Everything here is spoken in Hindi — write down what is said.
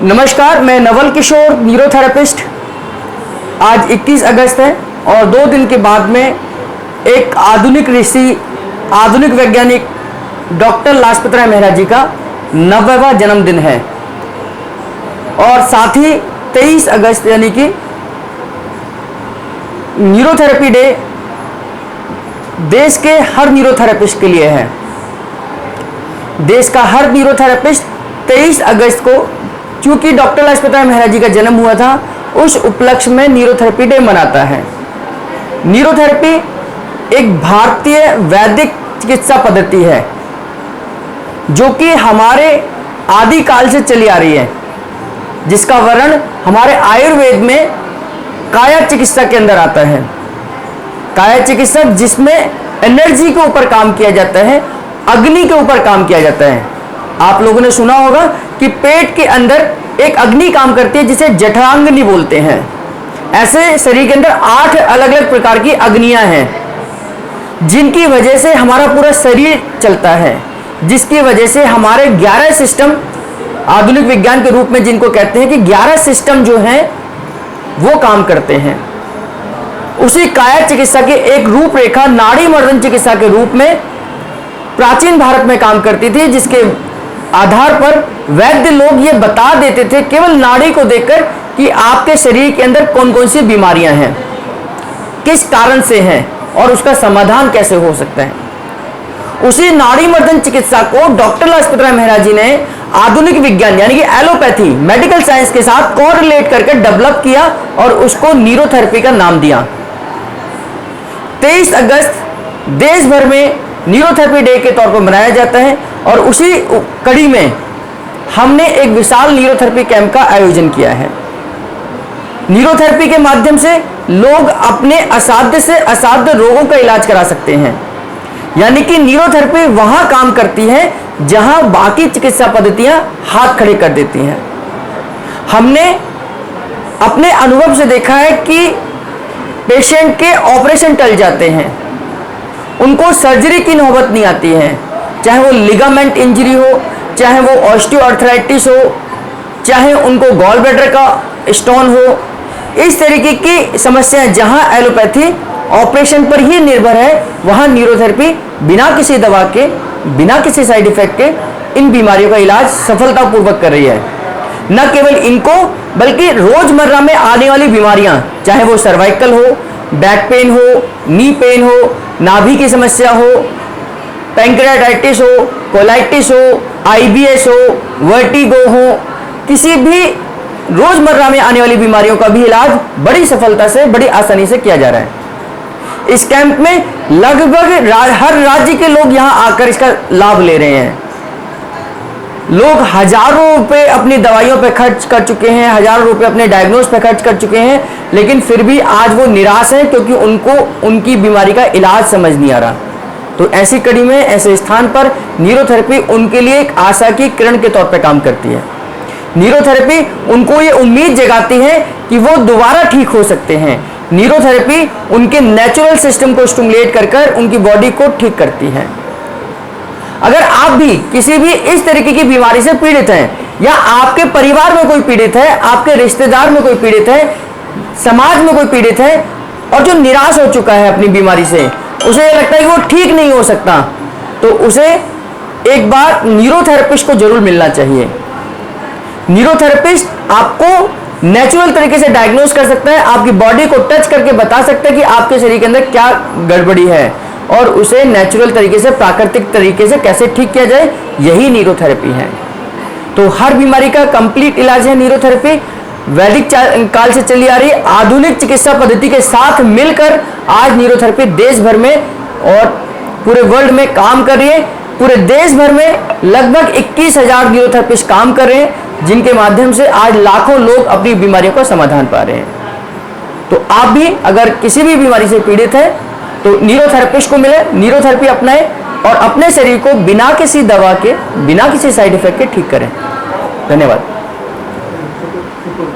नमस्कार, मैं नवल किशोर, न्यूरोथेरेपिस्ट। आज 21 अगस्त है और 2 दिन के बाद में एक आधुनिक ऋषि, आधुनिक वैज्ञानिक डॉक्टर लाजपत राय मेहरा जी का 90वां जन्मदिन है। और साथ ही 23 अगस्त यानी कि न्यूरोथेरेपी डे देश के हर न्यूरोथेरेपिस्ट के लिए है। देश का हर न्यूरोथेरेपिस्ट 23 अगस्त को, चूंकि डॉक्टर लाजपत राय मेहरा जी का जन्म हुआ था, उस उपलक्ष्य में न्यूरोथेरेपी डे मनाता है। न्यूरोथेरेपी एक भारतीय वैदिक चिकित्सा पद्धति है जो कि हमारे आदिकाल से चली आ रही है, जिसका वर्णन हमारे आयुर्वेद में काया चिकित्सा के अंदर आता है। काया चिकित्सा जिसमें एनर्जी के ऊपर काम किया जाता है, अग्नि के ऊपर काम किया जाता है। आप लोगों ने सुना होगा कि पेट के अंदर एक अग्नि काम करती है जिसे जठरांगनी बोलते हैं। ऐसे शरीर के अंदर 8 अलग अलग प्रकार की अग्नियां हैं जिनकी वजह से हमारा पूरा शरीर चलता है, जिसकी वजह से हमारे 11 सिस्टम, आधुनिक विज्ञान के रूप में जिनको कहते हैं कि 11 सिस्टम जो हैं वो काम करते हैं। उसी काया चिकित्सा की एक रूपरेखा नाड़ी मर्दन चिकित्सा के रूप में प्राचीन भारत में काम करती थी, जिसके आधार पर वैद्य लोग ये बता देते थे केवल नाड़ी को देखकर कि आपके शरीर के अंदर कौन कौन सी बीमारियां हैं, किस कारण से हैं और उसका समाधान कैसे हो सकता है। उसी नाड़ी मर्दन चिकित्सा को डॉक्टर लाजपत राय मेहरा जी ने आधुनिक विज्ञान यानी कि एलोपैथी, मेडिकल साइंस के साथ कोरिलेट करके डेवलप किया और उसको न्यूरोथेरेपी का नाम दिया। 23 अगस्त देश भर में न्यूरोथेरेपी डे के तौर पर मनाया जाता है और उसी कड़ी में हमने एक विशाल न्यूरोथेरेपी कैंप का आयोजन किया है। न्यूरोथेरेपी के माध्यम से लोग अपने असाध्य से असाध्य रोगों का इलाज करा सकते हैं। यानी कि न्यूरोथेरेपी वहां काम करती है जहां बाकी चिकित्सा पद्धतियां हाथ खड़े कर देती हैं। हमने अपने अनुभव से देखा है कि पेशेंट के ऑपरेशन टल जाते हैं, उनको सर्जरी की नौबत नहीं आती है, चाहे वो लिगामेंट इंजरी हो, चाहे वो ऑस्टियोआर्थराइटिस हो, चाहे उनको गॉल ब्लैडर का स्टोन हो। इस तरीके की समस्याएं जहां एलोपैथी ऑपरेशन पर ही निर्भर है, वहां न्यूरोथेरेपी बिना किसी दवा के, बिना किसी साइड इफेक्ट के इन बीमारियों का इलाज सफलतापूर्वक कर रही है। न केवल इनको बल्कि रोजमर्रा में आने वाली बीमारियां, चाहे वो सर्वाइकल हो, बैक पेन हो, नी पेन हो, नाभि की समस्या हो, पैंक्रियाटाइटिस हो, कोलाइटिस हो, आईबीएस हो, वर्टिगो हो, किसी भी रोजमर्रा में आने वाली बीमारियों का भी इलाज बड़ी सफलता से, बड़ी आसानी से किया जा रहा है। इस कैंप में लगभग हर राज्य के लोग यहां आकर इसका लाभ ले रहे हैं। लोग हजारों रुपए अपनी दवाइयों पे खर्च कर चुके हैं, हजारों रुपए अपने डायग्नोस पे खर्च कर चुके हैं, लेकिन फिर भी आज वो निराश हैं क्योंकि उनको उनकी बीमारी का इलाज समझ नहीं आ रहा। तो ऐसी कड़ी में, ऐसे स्थान पर न्यूरोथेरेपी उनके लिए एक आशा की किरण के तौर पर काम करती है। न्यूरोथेरेपी उनको ये उम्मीद जगाती है कि वो दोबारा ठीक हो सकते हैं। न्यूरोथेरेपी उनके नेचुरल सिस्टम को स्टिमुलेट कर उनकी बॉडी को ठीक करती है। अगर आप भी किसी भी इस तरीके की बीमारी से पीड़ित हैं, या आपके परिवार में कोई पीड़ित है, आपके रिश्तेदार में कोई पीड़ित है, समाज में कोई पीड़ित है और जो निराश हो चुका है अपनी बीमारी से, उसे ये लगता है कि वो ठीक नहीं हो सकता, तो उसे एक बार न्यूरोथेरेपिस्ट को जरूर मिलना चाहिए। न्यूरोथेरेपिस्ट आपको नेचुरल तरीके से डायग्नोस कर सकता है, आपकी बॉडी को टच करके बता सकता है कि आपके शरीर के अंदर क्या गड़बड़ी है और उसे नेचुरल तरीके से, प्राकृतिक तरीके से कैसे ठीक किया जाए, यही न्यूरोथेरेपी है। तो हर बीमारी का कंप्लीट इलाज है न्यूरोथेरेपी। वैदिक काल से चली आ रही आधुनिक चिकित्सा पद्धति के साथ मिलकर आज न्यूरोथेरेपी देश भर में और पूरे वर्ल्ड में काम कर रही है। पूरे देश भर में लगभग 21,000 न्यूरोथेरेपिस्ट काम कर रहे हैं, जिनके माध्यम से आज लाखों लोग अपनी बीमारियों का समाधान पा रहे हैं। तो आप भी अगर किसी भी बीमारी से पीड़ित है तो न्यूरोथेरेपिस्ट को मिले, न्यूरोथेरेपी अपनाएं और अपने शरीर को बिना किसी दवा के, बिना किसी साइड इफेक्ट के ठीक करें। धन्यवाद।